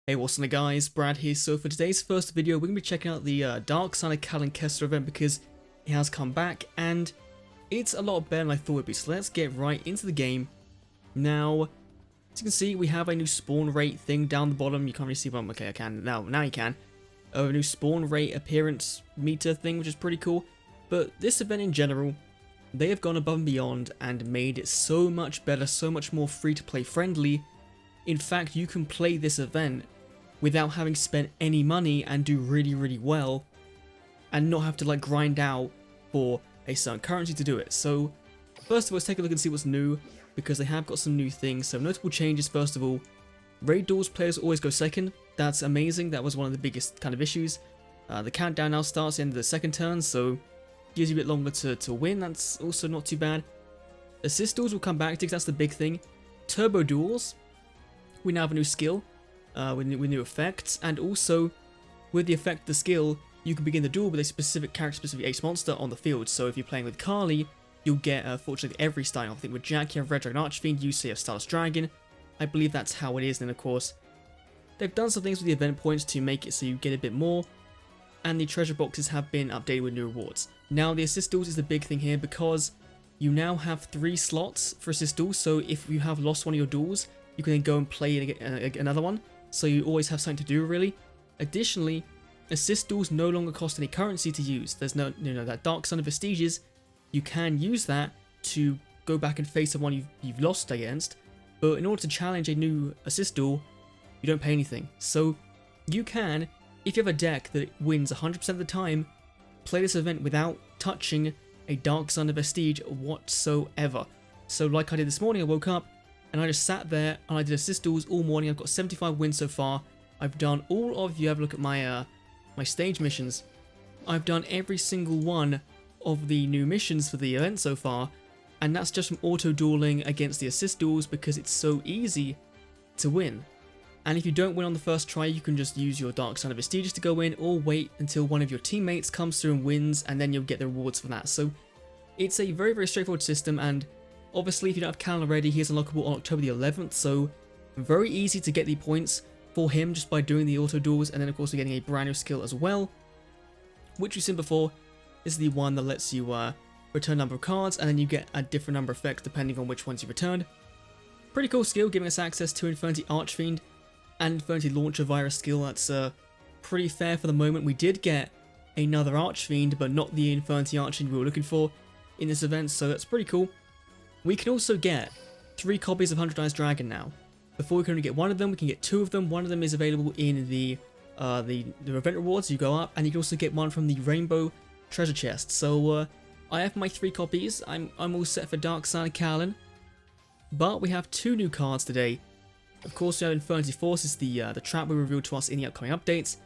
Hey, what's up guys, Brad here. So for today's first video, we're going to be checking out the Dark Side of Kalin Kessler event because it has come back and it's a lot better than I thought it would be. So let's get right into the game. Now, as you can see, we have a new spawn rate thing down the bottom. You can't really see them. Okay, I can. Now you can. A new spawn rate appearance meter thing, which is pretty cool. But this event in general, they have gone above and beyond and made it so much better, so much more free-to-play friendly. In fact, you can play this event without having spent any money and do really well and not have to like grind out for a certain currency to do it. So first of all, let's take a look and see what's new because they have got some new things. So notable changes, first of all, raid duels players always go second. That's amazing. That was one of the biggest kind of issues. The countdown now starts at the end of the second turn, so gives you a bit longer to win. That's also not too bad. Assist duels will come back because that's the big thing. Turbo duels, we now have a new skill. With new effects, and also with the effect of the skill, you can begin the duel with a specific character, specific ace monster on the field. So if you're playing with Kalin, you'll get fortunately every style. I think with Jack you have Red Dragon Archfiend, you say you have Starless Dragon. I believe that's how it is, and of course they've done some things with the event points to make it so you get a bit more, and the treasure boxes have been updated with new rewards. Now the assist duels is the big thing here because you now have 3 slots for assist duels, so if you have lost one of your duels, you can then go and play another one. So you always have something to do, really. Additionally, assist duels no longer cost any currency to use. There's no, that Dark Sun of Vestiges. You can use that to go back and face someone you've lost against. But in order to challenge a new assist duel, you don't pay anything. So you can, if you have a deck that wins 100% of the time, play this event without touching a Dark Sun of Vestige whatsoever. So like I did this morning, I woke up, and I just sat there and I did assist duels all morning. I've got 75 wins so far. I've done all of, if you have a look at my my stage missions, I've done every single one of the new missions for the event so far, and that's just from auto dueling against the assist duels because it's so easy to win. And if you don't win on the first try, you can just use your Dark Sun of Vestiges to go in, or wait until one of your teammates comes through and wins, and then you'll get the rewards for that. So it's a very straightforward system, and obviously, if you don't have Kalin already, he is unlockable on October the 11th, so very easy to get the points for him just by doing the auto duels, and then of course we're getting a brand new skill as well, which you've seen before. Is the one that lets you return a number of cards, and then you get a different number of effects depending on which ones you returned. Pretty cool skill, giving us access to Infinity Archfiend and Infinity Launcher Virus skill. That's pretty fair for the moment. We did get another Archfiend, but not the Infinity Archfiend we were looking for in this event, so that's pretty cool. We can also get 3 copies of 100 Eyes Dragon now. Before we can only get 1 of them, we can get 2 of them. One of them is available in the event rewards. You go up, and you can also get one from the Rainbow Treasure Chest. So I have my 3 copies. I'm all set for Dark Side of Kalin. But we have 2 new cards today. Of course, we have Infernity Force, the trap we revealed to us in the upcoming updates.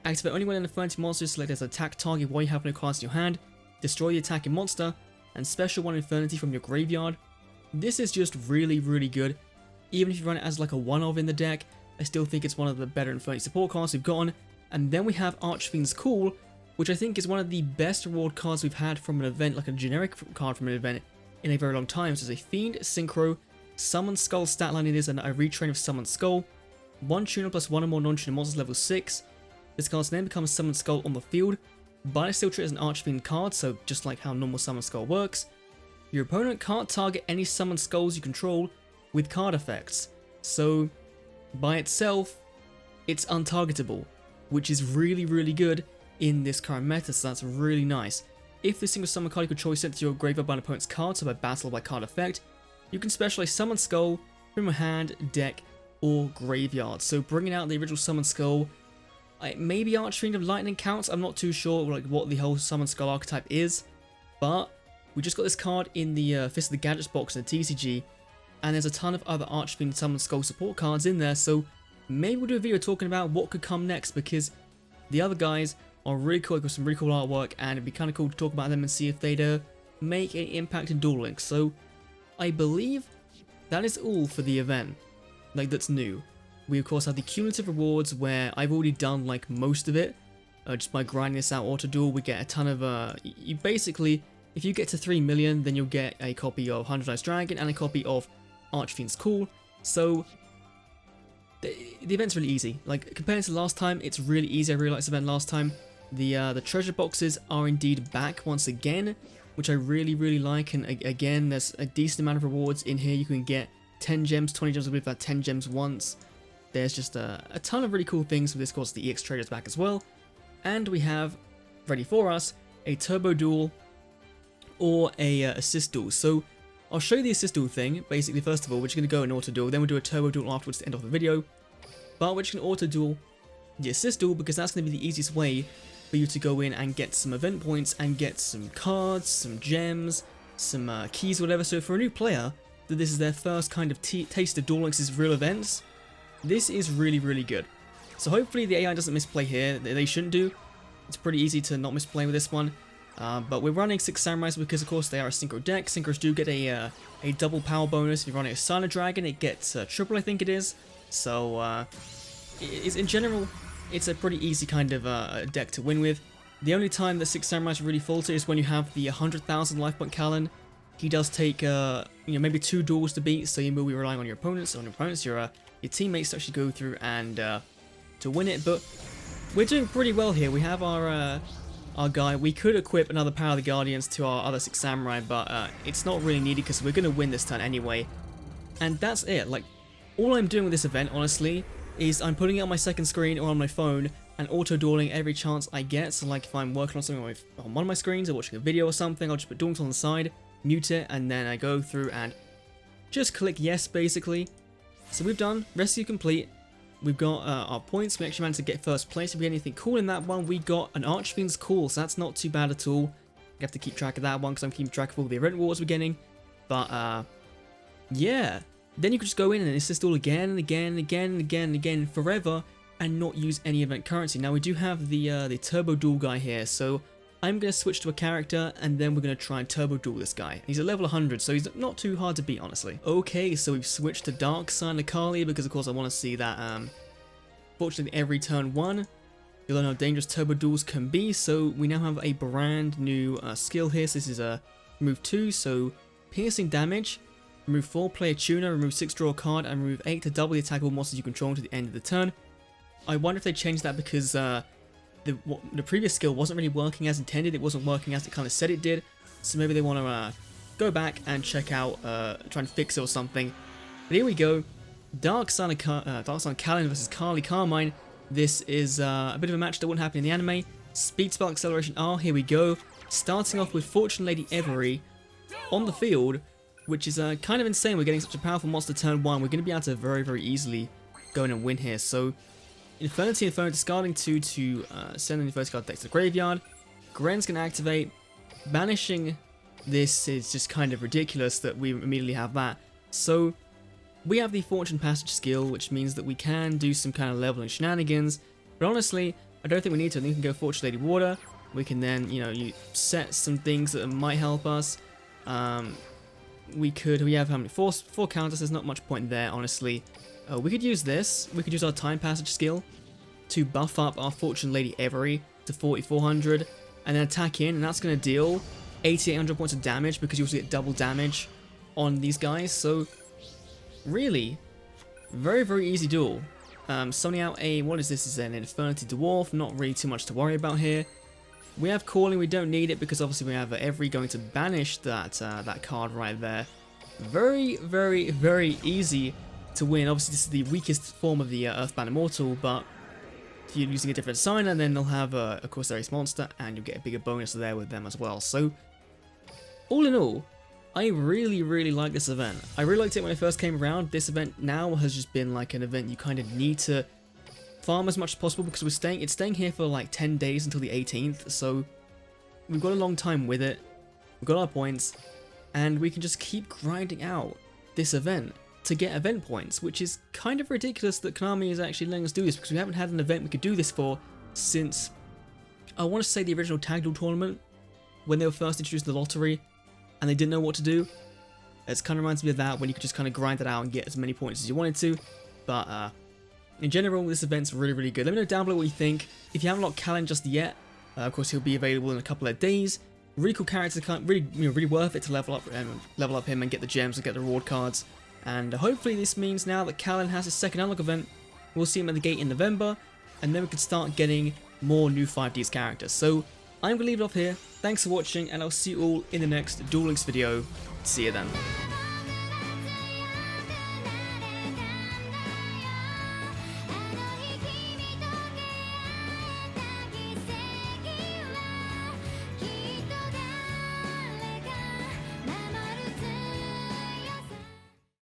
Activate only when an Infernity monster is selected as an attack target while you have no cards in your hand. Destroy the attacking monster, and special 1 Infernity from your graveyard. This is just really good. Even if you run it as like a one-of in the deck, I still think it's one of the better Infernity support cards we've gotten. And then we have Archfiend's Call, which I think is one of the best reward cards we've had from an event, like a generic card from an event, in a very long time. So it's a Fiend, Synchro, Summon Skull statline it is, and a retrain of Summon Skull. 1 tuner plus 1 or more non-tuner monsters level 6. This card's name becomes Summon Skull on the field, but I still treat it as an Archfiend card, so just like how normal Summon Skull works. Your opponent can't target any Summon Skulls you control with card effects, so by itself, it's untargetable, which is really good in this current meta, so that's really nice. If the single summon card you control is sent to your graveyard by an opponent's card, so by battle or by card effect, you can specialize Summon Skull from your hand, deck, or graveyard. So bringing out the original Summon Skull, maybe Archfiend of Lightning counts, I'm not too sure like what the whole Summon Skull archetype is, but we just got this card in the Fist of the Gadgets box in the TCG, and there's a ton of other Archfiend Summon Skull support cards in there, so maybe we'll do a video talking about what could come next, because the other guys are really cool, with some really cool artwork, and it'd be kind of cool to talk about them and see if they'd make an impact in Duel Links. So I believe that is all for the event, like that's new. We of course have the cumulative rewards where I've already done like most of it, just by grinding this out auto duel. We get a ton of, you basically, if you get to 3 million, then you'll get a copy of 100 Eyes Dragon and a copy of Archfiend's Call. So the event's really easy. Like, compared to last time, it's really easy. I really liked this event last time. The treasure boxes are indeed back once again, which I really like. And again, there's a decent amount of rewards in here. You can get 10 gems, 20 gems. I believe that 10 gems once. There's just a ton of really cool things with this. Of course, the EX Trader's back as well. And we have, ready for us, a Turbo Duel or a Assist Duel. So I'll show you the Assist Duel thing. Basically, first of all, we're just going to go and Auto Duel. Then we'll do a Turbo Duel afterwards to end off the video. But we're just going to Auto Duel the Assist Duel because that's going to be the easiest way for you to go in and get some event points and get some cards, some gems, some keys, whatever. So for a new player, that this is their first kind of taste of Duel Links' real events, this is really good. So hopefully the AI doesn't misplay here. They shouldn't do. It's pretty easy to not misplay with this one. But we're running 6 Samurais because of course they are a Synchro deck. Synchros do get a double power bonus. If you're running a Silent Dragon, it gets triple, I think it is. So in general, it's a pretty easy kind of deck to win with. The only time that 6 Samurais really falter is when you have the 100,000 life point Kalin. He does take maybe 2 duels to beat, so you will be relying on your opponents, your teammates to actually go through and to win it. But we're doing pretty well here. We have our guy. We could equip another Power of the Guardians to our other 6 Samurai, but it's not really needed because we're going to win this turn anyway. And that's it. Like, all I'm doing with this event, honestly, is I'm putting it on my second screen or on my phone and auto-dueling every chance I get. So like if I'm working on something on one of my screens or watching a video or something, I'll just put Duel on the side, mute it, and then I go through and just click yes, basically. So we've done rescue complete. We've got our points. We actually managed to get first place. If we get anything cool in that one, we got an Archfiend's Call, so that's not too bad at all. You have to keep track of that one because I'm keeping track of all the event rewards we're getting. But yeah, then you could just go in and assist all again and again and again and again and again forever and not use any event currency. Now we do have the Turbo Duel guy here, so I'm going to switch to a character and then we're going to try and Turbo Duel this guy. He's at level 100, so he's not too hard to beat, honestly. Okay, so we've switched to Dark Sign of Kalin because of course I want to see that, fortunately every turn 1, you'll learn how dangerous Turbo Duels can be. So we now have a brand new skill here. So this is a remove 2, so piercing damage, remove 4 player tuner, remove 6 draw a card, and remove 8 to double the attackable monsters you control to the end of the turn. I wonder if they changed that because the previous skill wasn't really working as intended. It wasn't working as it kind of said it did. So maybe they want to go back and check out, try and fix it or something. But here we go. Dark Sign of Kalin versus Kali Carmine. This is a bit of a match that wouldn't happen in the anime. Speed Spell Acceleration R, here we go. Starting off with Fortune Lady Every on the field, which is kind of insane. We're getting such a powerful monster turn 1. We're going to be able to very easily go in and win here. So Infernity, discarding 2 to send the first card deck to the graveyard. Gren's going to activate. Banishing this is just kind of ridiculous that we immediately have that. So we have the Fortune Passage skill, which means that we can do some kind of leveling shenanigans. But honestly, I don't think we need to. I think we can go Fortune Lady Water. We can then, you set some things that might help us. We have how many? Four counters. There's not much point there, honestly. We could use this. We could use our Time Passage skill to buff up our Fortune Lady Every to 4400 and then attack in, and that's going to deal 8800 points of damage because you also get double damage on these guys. So really, very easy duel. Summoning out what is this? This is an Infernity Dwarf. Not really too much to worry about here. We have Calling. We don't need it because obviously we have Every going to banish that card right there. Very easy to win. Obviously this is the weakest form of the Earthbound Immortal, but if you're using a different signer, then they'll have of course their Ace Monster, and you'll get a bigger bonus there with them as well. So all in all, I really like this event. I really liked it when it first came around. This event now has just been like an event you kind of need to farm as much as possible because it's staying here for like 10 days until the 18th, so we've got a long time with it. We've got our points, and we can just keep grinding out this event to get event points, which is kind of ridiculous that Konami is actually letting us do this because we haven't had an event we could do this for since, I want to say, the original Tag Duel tournament when they were first introduced the lottery and they didn't know what to do. It kind of reminds me of that, when you could just kind of grind it out and get as many points as you wanted to. But in general, this event's really good. Let me know down below what you think. If you haven't locked Kalin just yet, of course he'll be available in a couple of days. Really cool character, really worth it to level up him and get the gems and get the reward cards. And hopefully this means now that Kalin has his second unlock event we'll see him at the gate in November, and then we can start getting more new 5Ds characters. So I'm going to leave it off here. Thanks for watching, and I'll see you all in the next Duel Links video. See you then.